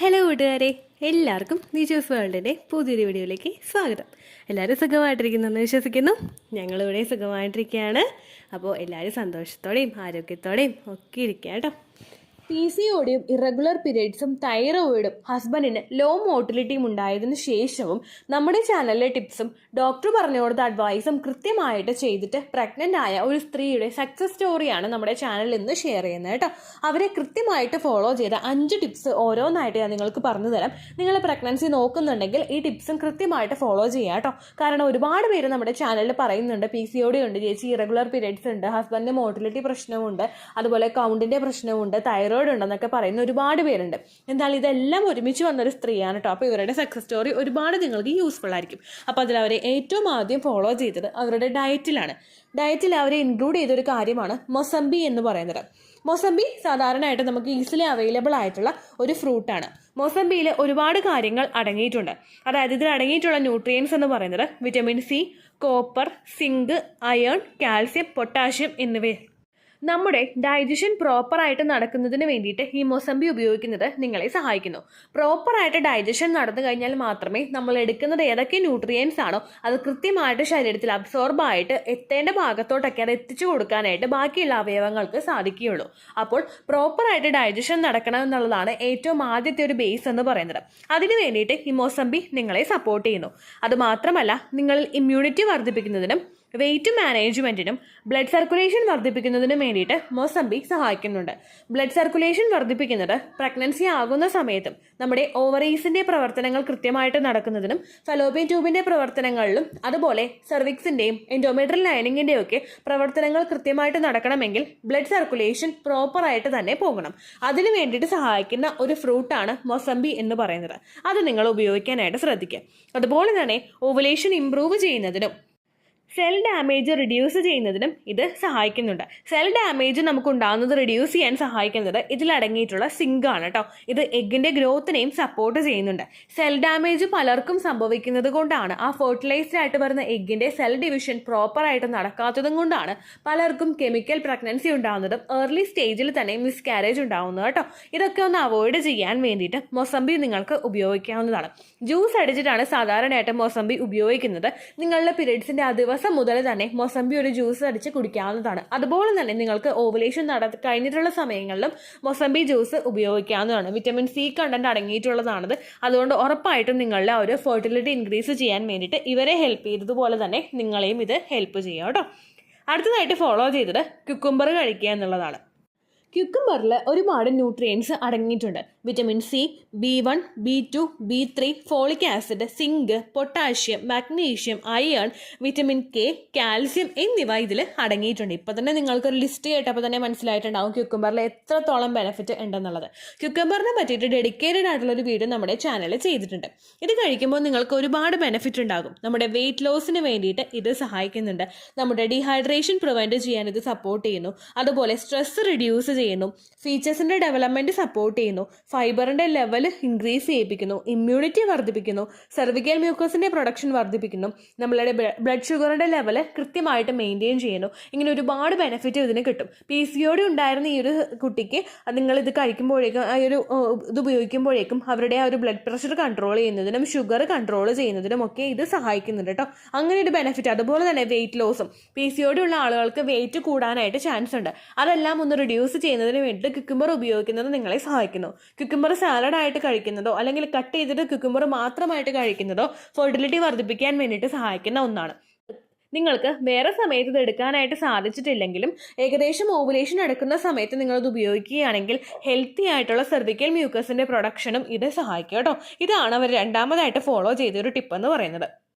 Hello കൂട്ടുകാരെ, എല്ലാവർക്കും നിജൂസ് വേൾഡിൻ്റെ പുതിയൊരു വീഡിയോയിലേക്ക് സ്വാഗതം. എല്ലാവരും സുഖമായിട്ടിരിക്കുന്നെന്ന് വിശ്വസിക്കുന്നു. ഞങ്ങളിവിടെ സുഖമായിട്ടിരിക്കുകയാണ്. അപ്പോൾ എല്ലാവരും സന്തോഷത്തോടെയും ആരോഗ്യത്തോടെയും ഒക്കെ ഇരിക്കുക കേട്ടോ. PCODയും ഇറഗുലർ പീരീഡ്സും തൈറോയിഡും ഹസ്ബൻഡിന് ലോ മോട്ടിലിറ്റിയും ഉണ്ടായതിനു ശേഷവും നമ്മുടെ ചാനലിലെ ടിപ്സും ഡോക്ടർ പറഞ്ഞു കൊടുത്ത അഡ്വൈസും കൃത്യമായിട്ട് ചെയ്തിട്ട് പ്രഗ്നൻ്റ് ആയ ഒരു സ്ത്രീയുടെ സക്സസ് സ്റ്റോറിയാണ് നമ്മുടെ ചാനലിൽ ഇന്ന് ഷെയർ ചെയ്യുന്നത് കേട്ടോ. അവരെ കൃത്യമായിട്ട് ഫോളോ ചെയ്ത 5 ടിപ്സ് ഓരോന്നായിട്ട് ഞാൻ നിങ്ങൾക്ക് പറഞ്ഞു തരാം. നിങ്ങൾ പ്രഗ്നൻസി നോക്കുന്നുണ്ടെങ്കിൽ ഈ ടിപ്സും കൃത്യമായിട്ട് ഫോളോ ചെയ്യുക കേട്ടോ. കാരണം ഒരുപാട് പേര് നമ്മുടെ ചാനലിൽ പറയുന്നുണ്ട് PCOD ഉണ്ട് ചേച്ചി, ഇറഗുലർ പീരീഡ്സ് ഉണ്ട്, ഹസ്ബൻഡിന് മോട്ടിലിറ്റി പ്രശ്നമുണ്ട്, അതുപോലെ കൗണ്ടിൻ്റെ പ്രശ്നമുണ്ട്, തൈറോയിഡ് ഉണ്ടെന്നൊക്കെ പറയുന്ന ഒരുപാട് പേരുണ്ട്. എന്നാൽ ഇതെല്ലാം ഒരുമിച്ച് വന്നൊരു സ്ത്രീയാണ് കേട്ടോ. അപ്പോൾ ഇവരുടെ സക്സസ് സ്റ്റോറി ഒരുപാട് നിങ്ങൾക്ക് യൂസ്ഫുൾ ആയിരിക്കും. അപ്പോൾ അതിൽ അവരെ ഏറ്റവും ആദ്യം ഫോളോ ചെയ്തത് അവരുടെ ഡയറ്റിലാണ്. ഡയറ്റിൽ അവരെ ഇൻക്ലൂഡ് ചെയ്തൊരു കാര്യമാണ് മൊസംബി എന്ന് പറയുന്നത്. മൊസംബി സാധാരണയായിട്ട് നമുക്ക് ഈസിലി അവൈലബിൾ ആയിട്ടുള്ള ഒരു ഫ്രൂട്ടാണ്. മൊസംബിയിൽ ഒരുപാട് കാര്യങ്ങൾ അടങ്ങിയിട്ടുണ്ട്. അതായത് ഇതിൽ അടങ്ങിയിട്ടുള്ള ന്യൂട്രിയൻസ് എന്ന് പറയുന്നത് vitamin C, copper, zinc, iron, calcium, potassium എന്നിവ. നമ്മുടെ ഡൈജഷൻ പ്രോപ്പറായിട്ട് നടക്കുന്നതിന് വേണ്ടിയിട്ട് ഈ മൊസംബി ഉപയോഗിക്കുന്നത് നിങ്ങളെ സഹായിക്കുന്നു. പ്രോപ്പറായിട്ട് ഡൈജഷൻ നടന്നു കഴിഞ്ഞാൽ മാത്രമേ നമ്മൾ എടുക്കുന്നത് ഏതൊക്കെ ന്യൂട്രിയൻസ് ആണോ അത് കൃത്യമായിട്ട് ശരീരത്തിൽ അബ്സോർബ് ആയിട്ട് എത്തേണ്ട ഭാഗത്തോട്ടൊക്കെ അത് എത്തിച്ചു കൊടുക്കാനായിട്ട് ബാക്കിയുള്ള അവയവങ്ങൾക്ക് സാധിക്കുകയുള്ളൂ. അപ്പോൾ പ്രോപ്പറായിട്ട് ഡൈജഷൻ നടക്കണം എന്നുള്ളതാണ് ഏറ്റവും ആദ്യത്തെ ഒരു ബേസ് എന്ന് പറയുന്നത്. അതിന് വേണ്ടിയിട്ട് ഈ മൊസംബി നിങ്ങളെ സപ്പോർട്ട് ചെയ്യുന്നു. അതുമാത്രമല്ല, നിങ്ങളിൽ ഇമ്മ്യൂണിറ്റി വർദ്ധിപ്പിക്കുന്നതിനും വെയിറ്റ് മാനേജ്മെൻറ്റിനും ബ്ലഡ് സർക്കുലേഷൻ വർദ്ധിപ്പിക്കുന്നതിനും വേണ്ടിയിട്ട് മൊസംബി സഹായിക്കുന്നുണ്ട്. ബ്ലഡ് സർക്കുലേഷൻ വർദ്ധിപ്പിക്കുന്നത് പ്രഗ്നൻസി ആകുന്ന സമയത്തും നമ്മുടെ ഓവറീസിൻ്റെ പ്രവർത്തനങ്ങൾ കൃത്യമായിട്ട് നടക്കുന്നതിനും ഫലോപ്പിയൻ ട്യൂബിൻ്റെ പ്രവർത്തനങ്ങളിലും അതുപോലെ സെർവിക്സിൻ്റെയും എൻഡോമെട്രിയൽ ലൈനിങ്ങിൻ്റെയും ഒക്കെ പ്രവർത്തനങ്ങൾ കൃത്യമായിട്ട് നടക്കണമെങ്കിൽ ബ്ലഡ് സർക്കുലേഷൻ പ്രോപ്പറായിട്ട് തന്നെ പോകണം. അതിനു വേണ്ടിയിട്ട് സഹായിക്കുന്ന ഒരു ഫ്രൂട്ടാണ് മൊസംബി എന്ന് പറയുന്നത്. അത് നിങ്ങൾ ഉപയോഗിക്കാനായിട്ട് ശ്രദ്ധിക്കുക. അതുപോലെ തന്നെ ഓവുലേഷൻ ഇംപ്രൂവ് ചെയ്യുന്നതിനും സെൽ ഡാമേജ് റിഡ്യൂസ് ചെയ്യുന്നതിനും ഇത് സഹായിക്കുന്നുണ്ട്. സെൽ ഡാമേജ് നമുക്ക് ഉണ്ടാകുന്നത് റിഡ്യൂസ് ചെയ്യാൻ സഹായിക്കുന്നത് ഇതിലടങ്ങിയിട്ടുള്ള സിങ്ക് ആണ് കേട്ടോ. ഇത് എഗ്ഗിൻ്റെ ഗ്രോത്തിനെയും സപ്പോർട്ട് ചെയ്യുന്നുണ്ട്. സെൽ ഡാമേജ് പലർക്കും സംഭവിക്കുന്നത് കൊണ്ടാണ്, ആ ഫെർട്ടിലൈസ്ഡ് ആയിട്ട് വരുന്ന എഗ്ഗിൻ്റെ സെൽ ഡിവിഷൻ പ്രോപ്പറായിട്ട് നടക്കാത്തതും കൊണ്ടാണ് പലർക്കും കെമിക്കൽ പ്രഗ്നൻസി ഉണ്ടാകുന്നതും ഏർലി സ്റ്റേജിൽ തന്നെ മിസ്കാരേജ് ഉണ്ടാകുന്നത് കേട്ടോ. ഇതൊക്കെ ഒന്ന് അവോയ്ഡ് ചെയ്യാൻ വേണ്ടിയിട്ട് മൊസംബി നിങ്ങൾക്ക് ഉപയോഗിക്കാവുന്നതാണ്. ജ്യൂസ് അടിച്ചിട്ടാണ് സാധാരണയായിട്ട് മൊസംബി ഉപയോഗിക്കുന്നത്. നിങ്ങളുടെ പീരീഡ്സിൻ്റെ ആ ദിവസം മുതൽ തന്നെ മൊസംബി ഒരു ജ്യൂസ് അടിച്ച് കുടിക്കാവുന്നതാണ്. അതുപോലെ തന്നെ നിങ്ങൾക്ക് ഓവുലേഷൻ കഴിഞ്ഞിട്ടുള്ള സമയങ്ങളിലും മൊസംബി ജ്യൂസ് ഉപയോഗിക്കാവുന്നതാണ്. വിറ്റമിൻ സി കണ്ടന്റ് അടങ്ങിയിട്ടുള്ളതാണത്. അതുകൊണ്ട് ഉറപ്പായിട്ടും നിങ്ങളുടെ ഒരു ഫെർട്ടിലിറ്റി ഇൻക്രീസ് ചെയ്യാൻ വേണ്ടിയിട്ട് ഇവരെ ഹെൽപ്പ് ചെയ്തതുപോലെ തന്നെ നിങ്ങളെയും ഇത് ഹെൽപ്പ് ചെയ്യാം കേട്ടോ. അടുത്തതായിട്ട് ഫോളോ ചെയ്തത് ക്യുക്കുംബർ കഴിക്കുക എന്നുള്ളതാണ്. ക്യുക്കുംബറിൽ ഒരുപാട് ന്യൂട്രിയൻസ് അടങ്ങിയിട്ടുണ്ട്. Vitamin C, B1, B2, B3, folic acid, zinc, potassium, magnesium, iron, vitamin K, calcium എന്നിവ ഇതിൽ അടങ്ങിയിട്ടുണ്ട്. ഇപ്പോൾ തന്നെ നിങ്ങൾക്കൊരു ലിസ്റ്റ് കേട്ടപ്പോൾ തന്നെ മനസ്സിലായിട്ടുണ്ടാവും ക്യുക്കുംബറിൽ എത്രത്തോളം ബെനിഫിറ്റ് ഉണ്ടെന്നുള്ളത്. ക്യുക്കുംബറിനെ പറ്റിയിട്ട് ഡെഡിക്കേറ്റഡ് ആയിട്ടുള്ളൊരു വീഡിയോ നമ്മുടെ ചാനലിൽ ചെയ്തിട്ടുണ്ട്. ഇത് കഴിക്കുമ്പോൾ നിങ്ങൾക്ക് ഒരുപാട് ബെനിഫിറ്റ് ഉണ്ടാകും. നമ്മുടെ വെയിറ്റ് ലോസിന് വേണ്ടിയിട്ട് ഇത് സഹായിക്കുന്നുണ്ട്. നമ്മുടെ ഡീഹൈഡ്രേഷൻ പ്രിവെൻറ്റ് ചെയ്യാൻ ഇത് സപ്പോർട്ട് ചെയ്യുന്നു. അതുപോലെ സ്ട്രെസ് റിഡ്യൂസ് ചെയ്യുന്നു. ഫീച്ചേഴ്സിൻ്റെ ഡെവലപ്മെൻറ്റ് സപ്പോർട്ട് ചെയ്യുന്നു. ഫൈബറിൻ്റെ ലെവൽ ഇൻക്രീസ് ചെയ്യിപ്പിക്കുന്നു. ഇമ്മ്യൂണിറ്റി വർദ്ധിപ്പിക്കുന്നു. സെർവിക്കൽ മ്യൂക്കസിൻ്റെ പ്രൊഡക്ഷൻ വർദ്ധിപ്പിക്കുന്നു. നമ്മളുടെ ബ്ലഡ് ഷുഗറിൻ്റെ ലെവൽ കൃത്യമായിട്ട് മെയിൻറ്റെയിൻ ചെയ്യുന്നു. ഇങ്ങനെ ഒരുപാട് ബെനിഫിറ്റ് ഇതിന് കിട്ടും. PCOD ഉണ്ടായിരുന്ന ഈ ഒരു കുട്ടിക്ക് നിങ്ങളിത് കഴിക്കുമ്പോഴേക്കും ഈ ഒരു ഇത് ഉപയോഗിക്കുമ്പോഴേക്കും അവരുടെ ആ ഒരു ബ്ലഡ് പ്രഷർ കൺട്രോൾ ചെയ്യുന്നതിനും ഷുഗർ കൺട്രോൾ ചെയ്യുന്നതിനും ഒക്കെ ഇത് സഹായിക്കുന്നുണ്ട് കേട്ടോ. അങ്ങനെ ഒരു ബെനിഫിറ്റ്. അതുപോലെ തന്നെ വെയിറ്റ് ലോസും PCOD ഉള്ള ആളുകൾക്ക് വെയിറ്റ് കൂടാനായിട്ട് ചാൻസ് ഉണ്ട്. അതെല്ലാം ഒന്ന് റിഡ്യൂസ് ചെയ്യുന്നതിന് വേണ്ടിയിട്ട് ക്യുക്കുംബർ ഉപയോഗിക്കുന്നത് നിങ്ങളെ സഹായിക്കുന്നു. ക്യുക്കുംബർ സാലഡായിട്ട് കഴിക്കുന്നതോ അല്ലെങ്കിൽ കട്ട് ചെയ്തിട്ട് ക്യുക്കുംബർ മാത്രമായിട്ട് കഴിക്കുന്നതോ ഫെർട്ടിലിറ്റി വർദ്ധിപ്പിക്കാൻ വേണ്ടിയിട്ട് സഹായിക്കുന്ന ഒന്നാണ്. നിങ്ങൾക്ക് വേറെ സമയത്ത് ഇത് എടുക്കാനായിട്ട് സാധിച്ചിട്ടില്ലെങ്കിലും ഏകദേശം ഓവുലേഷൻ എടുക്കുന്ന സമയത്ത് നിങ്ങളത് ഉപയോഗിക്കുകയാണെങ്കിൽ ഹെൽത്തി ആയിട്ടുള്ള സെർവിക്കൽ മ്യൂക്കസിൻ്റെ പ്രൊഡക്ഷനും ഇത് സഹായിക്കും കേട്ടോ. ഇതാണ് അവർ രണ്ടാമതായിട്ട് ഫോളോ ചെയ്തൊരു ടിപ്പ് എന്ന് പറയുന്നത്.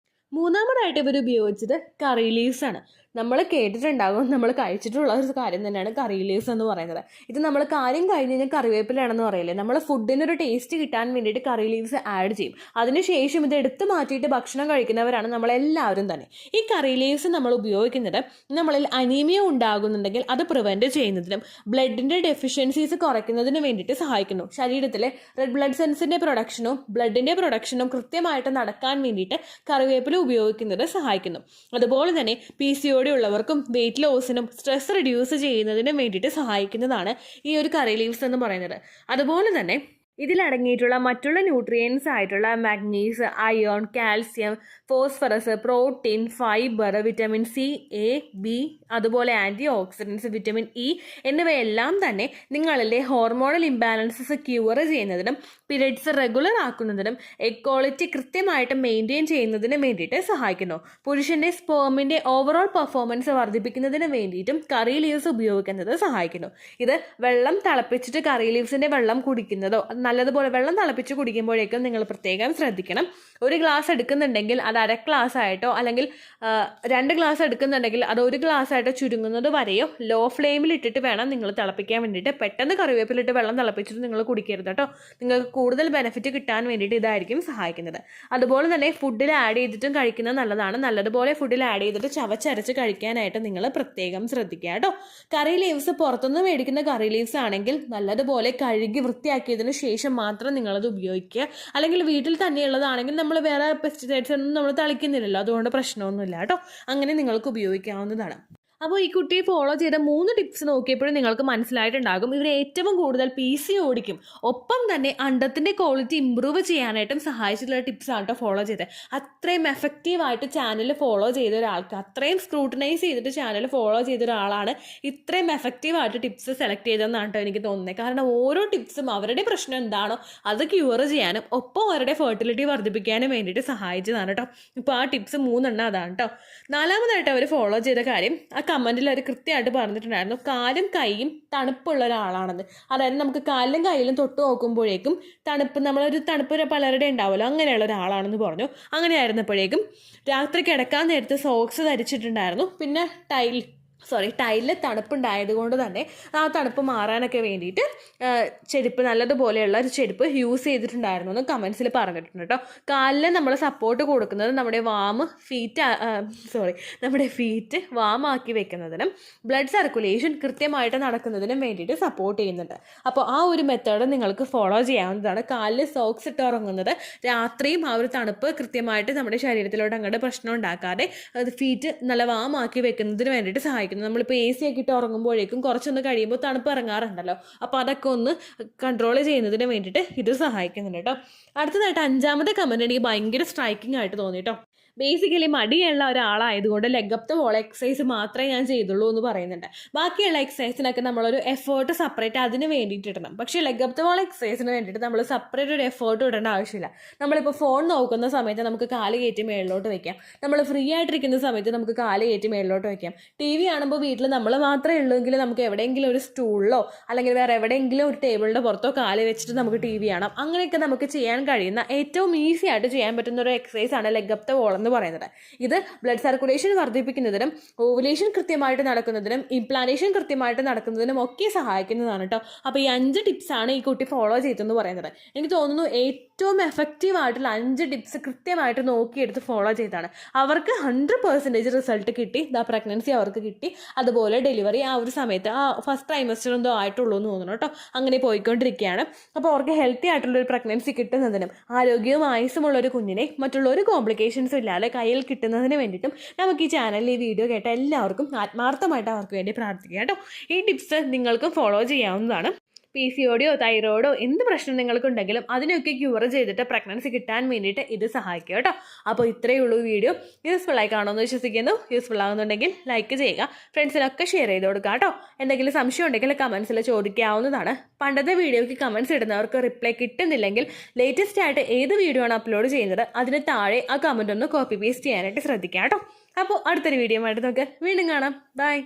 മൂന്നാമതായിട്ട് ഇവർ ഉപയോഗിച്ചത് കറി ലീവ്സ് ആണ്. നമ്മൾ കേട്ടിട്ടുണ്ടാകും, നമ്മൾ കഴിച്ചിട്ടുള്ള ഒരു കാര്യം തന്നെയാണ് കറി ലീവ്സ് എന്ന് പറയുന്നത്. ഇത് നമ്മൾ കാര്യം കഴിഞ്ഞ് കഴിഞ്ഞാൽ കറിവേപ്പിലാണെന്ന് പറയില്ലേ, നമ്മൾ ഫുഡിനൊരു ടേസ്റ്റ് കിട്ടാൻ വേണ്ടിയിട്ട് കറി ലീവ്സ് ആഡ് ചെയ്യും. അതിനുശേഷം ഇത് എടുത്ത് മാറ്റിയിട്ട് ഭക്ഷണം കഴിക്കുന്നവരാണ് നമ്മളെല്ലാവരും തന്നെ. ഈ കറി ലീവ്സ് നമ്മൾ ഉപയോഗിക്കുന്നത് നമ്മളിൽ അനീമിയ ഉണ്ടാകുന്നുണ്ടെങ്കിൽ അത് പ്രിവെൻറ്റ് ചെയ്യുന്നതിനും ബ്ലഡിൻ്റെ ഡെഫിഷ്യൻസീസ് കുറയ്ക്കുന്നതിന് വേണ്ടിയിട്ട് സഹായിക്കുന്നു. ശരീരത്തിലെ റെഡ് ബ്ലഡ് സെൽസിൻ്റെ പ്രൊഡക്ഷനും ബ്ലഡിൻ്റെ പ്രൊഡക്ഷനും കൃത്യമായിട്ട് നടക്കാൻ വേണ്ടിയിട്ട് കറിവേപ്പില ഉപയോഗിക്കുന്നത് സഹായിക്കുന്നു. അതുപോലെ തന്നെ PCOD ഉള്ളവർക്കും വെയിറ്റ് ലോസിനും സ്ട്രെസ് റിഡ്യൂസ് ചെയ്യുന്നതിനും വേണ്ടിയിട്ട് സഹായിക്കുന്നതാണ് ഈ ഒരു കറി ലീവ്സ് എന്ന് പറയുന്നത്. അതുപോലെ തന്നെ ഇതിലടങ്ങിയിട്ടുള്ള മറ്റുള്ള ന്യൂട്രിയൻസ് ആയിട്ടുള്ള മാഗ്നീസ്, ion, calcium, phosphorus, protein, fibre, vitamin C, A, B, അതുപോലെ ആൻറ്റി ഓക്സിഡൻസ്, വിറ്റമിൻ ഇ എന്നിവയെല്ലാം തന്നെ നിങ്ങളിലെ ഹോർമോണൽ ഇംബാലൻസസ് ക്യൂർ ചെയ്യുന്നതിനും പീരിയഡ്സ് റെഗുലർ ആക്കുന്നതിനും എഗ് ക്വാളിറ്റി കൃത്യമായിട്ട് മെയിൻറ്റെയിൻ ചെയ്യുന്നതിനും വേണ്ടിയിട്ട് സഹായിക്കുന്നു. പുരുഷന്റെ സ്പേമിന്റെ ഓവറോൾ പെർഫോമൻസ് വർദ്ധിപ്പിക്കുന്നതിന് വേണ്ടിയിട്ടും കറി ലീവ്സ് ഉപയോഗിക്കുന്നത് സഹായിക്കുന്നു. ഇത് വെള്ളം തിളപ്പിച്ചിട്ട് കറി ലീവ്സിന്റെ വെള്ളം കുടിക്കുന്നതോ നല്ലതുപോലെ വെള്ളം തിളപ്പിച്ച് കുടിക്കുമ്പോഴേക്കും നിങ്ങൾ പ്രത്യേകം ശ്രദ്ധിക്കണം. ഒരു ഗ്ലാസ് എടുക്കുന്നുണ്ടെങ്കിൽ അത് അര ഗ്ലാസ് ആയിട്ടോ അല്ലെങ്കിൽ 2 ഗ്ലാസ് എടുക്കുന്നുണ്ടെങ്കിൽ അത് 1 ഗ്ലാസ് ആയിട്ടോ ചുരുങ്ങുന്നത് വരെയോ ലോ ഫ്ലെയിമിൽ ഇട്ടിട്ട് വേണം നിങ്ങൾ തിളപ്പിക്കാൻ വേണ്ടിയിട്ട്. പെട്ടെന്ന് കറിവേപ്പിലിട്ട് വെള്ളം തിളപ്പിച്ചിട്ട് നിങ്ങൾ കുടിക്കരുത് കേട്ടോ. നിങ്ങൾക്ക് കൂടുതൽ ബെനിഫിറ്റ് കിട്ടാൻ വേണ്ടിയിട്ട് ഇതായിരിക്കും സഹായിക്കുന്നത്. അതുപോലെ തന്നെ ഫുഡിൽ ആഡ് ചെയ്തിട്ടും കഴിക്കുന്നത് നല്ലതാണ്. നല്ലതുപോലെ ഫുഡിൽ ആഡ് ചെയ്തിട്ട് ചവച്ചരച്ച് കഴിക്കാനായിട്ട് നിങ്ങൾ പ്രത്യേകം ശ്രദ്ധിക്കുക കേട്ടോ. കറി ലീവ്സ് പുറത്തുനിന്ന് മേടിക്കുന്ന കറി ലീവ്സ് ആണെങ്കിൽ നല്ലതുപോലെ കഴുകി വൃത്തിയാക്കിയതിന് ശേഷം മാത്രം നിങ്ങളത് ഉപയോഗിക്കുക. അല്ലെങ്കിൽ വീട്ടിൽ തന്നെയുള്ളതാണെങ്കിൽ നമ്മൾ വേറെ പെസ്റ്റിസൈഡ്സ് ഒന്നും നമ്മൾ തളിക്കുന്നില്ലല്ലോ, അതുകൊണ്ട് പ്രശ്നമൊന്നുമില്ല കേട്ടോ. അങ്ങനെ നിങ്ങൾക്ക് ഉപയോഗിക്കാവുന്നതാണ്. അപ്പോൾ ഈ കുട്ടിയെ ഫോളോ ചെയ്ത 3 ടിപ്സ് നോക്കിയപ്പോഴും നിങ്ങൾക്ക് മനസ്സിലായിട്ടുണ്ടാകും ഇവർ ഏറ്റവും കൂടുതൽ PCODക്കും ഒപ്പം തന്നെ അണ്ടത്തിൻ്റെ ക്വാളിറ്റി ഇമ്പ്രൂവ് ചെയ്യാനായിട്ടും സഹായിച്ചിട്ടുള്ള ടിപ്സാണ് കേട്ടോ ഫോളോ ചെയ്തത്. അത്രയും എഫക്റ്റീവായിട്ട് ചാനൽ ഫോളോ ചെയ്ത ഒരാൾക്ക്, അത്രയും സ്ക്രൂട്ടനൈസ് ചെയ്തിട്ട് ചാനൽ ഫോളോ ചെയ്ത ഒരാളാണ് ഇത്രയും എഫക്റ്റീവായിട്ട് ടിപ്സ് സെലക്ട് ചെയ്തതെന്നാണ് കേട്ടോ എനിക്ക് തോന്നുന്നത്. കാരണം ഓരോ ടിപ്സും അവരുടെ പ്രശ്നം എന്താണോ അത് ക്യൂർ ചെയ്യാനും ഒപ്പം അവരുടെ ഫെർട്ടിലിറ്റി വർദ്ധിപ്പിക്കാനും വേണ്ടിയിട്ട് സഹായിച്ചതാണ് കേട്ടോ. ഇപ്പോൾ ആ ടിപ്സ് 3 എണ്ണം അതാണ് കേട്ടോ. 4മതായിട്ട് അവർ ഫോളോ ചെയ്ത കാര്യം, ആ കമൻറ്റിൽ അവർ കൃത്യമായിട്ട് പറഞ്ഞിട്ടുണ്ടായിരുന്നു കാലും കൈയും തണുപ്പുള്ള ഒരാളാണെന്ന്. അതായത് നമുക്ക് കാലിലും കൈയിലും തൊട്ട് നോക്കുമ്പോഴേക്കും നമ്മളൊരു തണുപ്പ് പലരുടെ ഉണ്ടാവുമല്ലോ, അങ്ങനെയുള്ള ഒരാളാണെന്ന് പറഞ്ഞു. അങ്ങനെയായിരുന്നപ്പോഴേക്കും രാത്രി കിടക്കാൻ നേരത്ത് സോക്സ് ധരിച്ചിട്ടുണ്ടായിരുന്നു. പിന്നെ ടൈലിൽ തണുപ്പുണ്ടായത് കൊണ്ട് തന്നെ ആ തണുപ്പ് മാറാനൊക്കെ വേണ്ടിയിട്ട് ചെരുപ്പ്, നല്ലതുപോലെയുള്ള ഒരു ചെരുപ്പ് യൂസ് ചെയ്തിട്ടുണ്ടായിരുന്നു എന്ന് കമൻസിൽ പറഞ്ഞിട്ടുണ്ട് കേട്ടോ. കാലിൽ നമ്മൾ സപ്പോർട്ട് കൊടുക്കുന്നത് നമ്മുടെ ഫീറ്റ് വാമാക്കി വെക്കുന്നതിനും ബ്ലഡ് സർക്കുലേഷൻ കൃത്യമായിട്ട് നടക്കുന്നതിനും വേണ്ടിയിട്ട് സപ്പോർട്ട് ചെയ്യുന്നുണ്ട്. അപ്പോൾ ആ ഒരു മെത്തേഡ് നിങ്ങൾക്ക് ഫോളോ ചെയ്യാവുന്നതാണ്. കാലിൽ സോക്സ് ഇട്ട് ഉറങ്ങുന്നത് രാത്രിയും ആ ഒരു തണുപ്പ് കൃത്യമായിട്ട് നമ്മുടെ ശരീരത്തിലോട്ട് അങ്ങോട്ട് പ്രശ്നം ഉണ്ടാക്കാതെ ഫീറ്റ് നല്ല വാമാക്കി വെക്കുന്നതിന് വേണ്ടിയിട്ട് സഹായിക്കും. നമ്മളിപ്പോൾ AC ഒക്കെ ഇട്ട് ഉറങ്ങുമ്പോഴേക്കും കുറച്ചൊന്ന് കഴിയുമ്പോൾ തണുപ്പ് ഇറങ്ങാറുണ്ടല്ലോ, അപ്പോൾ അതൊക്കെ ഒന്ന് കൺട്രോൾ ചെയ്യുന്നതിന് വേണ്ടിയിട്ട് ഇത് സഹായിക്കുന്നുണ്ട് കേട്ടോ. അടുത്തതായിട്ട് 5മത്തെ കമൻറ്റ് എനിക്ക് ഭയങ്കര സ്ട്രൈക്കിംഗ് ആയിട്ട് തോന്നി കേട്ടോ. ബേസിക്കലി മടിയുള്ള ഒരാളായതുകൊണ്ട് leg up the wall exercise മാത്രമേ ഞാൻ ചെയ്തുള്ളൂ എന്ന് പറയുന്നുണ്ട്. ബാക്കിയുള്ള എക്സസൈസിനൊക്കെ നമ്മളൊരു എഫേർട്ട് സെപ്പറേറ്റ് അതിന് വേണ്ടിയിട്ട് ഇടണം. പക്ഷേ ലെഗ് അപ്പ് ദ വോൾ എക്സസൈസിന് വേണ്ടിയിട്ട് നമ്മൾ സെപ്പറേറ്റ് ഒരു എഫേർട്ട് ഇടേണ്ട ആവശ്യമില്ല. നമ്മളിപ്പോൾ ഫോൺ നോക്കുന്ന സമയത്ത് നമുക്ക് കാല് കയറ്റി മേളിലോട്ട് വയ്ക്കാം. നമ്മൾ ഫ്രീ ആയിട്ടിരിക്കുന്ന സമയത്ത് നമുക്ക് കാല് കയറ്റി മേളിലോട്ട് വയ്ക്കാം. TV കാണുമ്പോൾ വീട്ടിൽ നമ്മൾ മാത്രമേ ഉള്ളൂവെങ്കിൽ നമുക്ക് എവിടെയെങ്കിലും ഒരു സ്റ്റൂളിലോ അല്ലെങ്കിൽ വേറെ എവിടെയെങ്കിലും ഒരു ടേബിളിൻ്റെ പുറത്തോ കാല് വെച്ചിട്ട് നമുക്ക് TV കാണാം. അങ്ങനെയൊക്കെ നമുക്ക് ചെയ്യാൻ കഴിയുന്ന ഏറ്റവും ഈസി ആയിട്ട് ചെയ്യാൻ പറ്റുന്ന ഒരു എക്സസൈസാണ് ലെഗ് അപ്പ് ദ വോൾ എന്ന് പറയുന്നത്. ഇത് ബ്ലഡ് സർക്കുലേഷൻ വർദ്ധിപ്പിക്കുന്നതിനും ഓവുലേഷൻ കൃത്യമായിട്ട് നടക്കുന്നതിനും ഇംപ്ലാന്റേഷൻ കൃത്യമായിട്ട് നടക്കുന്നതിനും ഒക്കെ സഹായിക്കുന്നതാണ് കേട്ടോ. അപ്പോൾ ഈ 5 ടിപ്സാണ് ഈ കുട്ടി ഫോളോ ചെയ്തെന്ന് പറയുന്നത്. എനിക്ക് തോന്നുന്നു ഏറ്റവും എഫക്റ്റീവ് ആയിട്ടുള്ള 5 ടിപ്സ് കൃത്യമായിട്ട് നോക്കിയെടുത്ത് ഫോളോ ചെയ്താണ് അവർക്ക് 100% റിസൾട്ട് കിട്ടി. പ്രഗ്നൻസി അവർക്ക് കിട്ടി, അതുപോലെ ഡെലിവറി ആ ഒരു സമയത്ത് ഫസ്റ്റ് ട്രൈമസ്റ്റർ എന്തോ ആയിട്ടുള്ളൂ എന്ന് തോന്നുന്നു കേട്ടോ. അങ്ങനെ പോയിക്കൊണ്ടിരിക്കുകയാണ്. അപ്പോൾ അവർക്ക് ഹെൽത്തി ആയിട്ടുള്ളൊരു പ്രഗ്നൻസി കിട്ടുന്നതിനും ആരോഗ്യവും ആയുസ്സുമുള്ള ഒരു കുഞ്ഞിനെ മറ്റുള്ളൊരു കോംപ്ലിക്കേഷൻസും ഇല്ലാതെ കയ്യിൽ കിട്ടുന്നതിന് വേണ്ടിയിട്ടും നമുക്ക് ഈ ചാനലിൽ ഈ വീഡിയോ കേട്ട എല്ലാവർക്കും ആത്മാർത്ഥമായിട്ട് അവർക്ക് വേണ്ടി പ്രാർത്ഥിക്കാം കേട്ടോ. ഈ ടിപ്സ് നിങ്ങൾക്കും ഫോളോ ചെയ്യാവുന്നതാണ്. PCODയോ തൈറോയിഡോ എന്ത് പ്രശ്നം നിങ്ങൾക്കുണ്ടെങ്കിലും അതിനൊക്കെ ക്യൂർ ചെയ്തിട്ട് പ്രഗ്നൻസി കിട്ടാൻ വേണ്ടിയിട്ട് ഇത് സഹായിക്കുക കേട്ടോ. അപ്പോൾ ഇത്രയേ ഉള്ളൂ വീഡിയോ. യൂസ്ഫുൾ ആയി കാണുമെന്ന് വിശ്വസിക്കുന്നു. യൂസ്ഫുൾ ആകുന്നുണ്ടെങ്കിൽ ലൈക്ക് ചെയ്യുക, ഫ്രണ്ട്സിനൊക്കെ ഷെയർ ചെയ്ത് കൊടുക്കുക കേട്ടോ. എന്തെങ്കിലും സംശയം ഉണ്ടെങ്കിൽ കമൻസിൽ ചോദിക്കാവുന്നതാണ്. പണ്ടത്തെ വീഡിയോയ്ക്ക് കമൻസ് ഇടുന്നവർക്ക് റിപ്ലൈ കിട്ടുന്നില്ലെങ്കിൽ ലേറ്റസ്റ്റ് ആയിട്ട് ഏത് വീഡിയോ ആണ് അപ്ലോഡ് ചെയ്യുന്നത് അതിന് താഴെ ആ കമൻറ്റ് ഒന്ന് കോപ്പി പേസ്റ്റ് ചെയ്യാനായിട്ട് ശ്രദ്ധിക്കാം കേട്ടോ. അപ്പോൾ അടുത്തൊരു വീഡിയോ ആയിട്ട് നമുക്ക് വീണ്ടും കാണാം. ബൈ.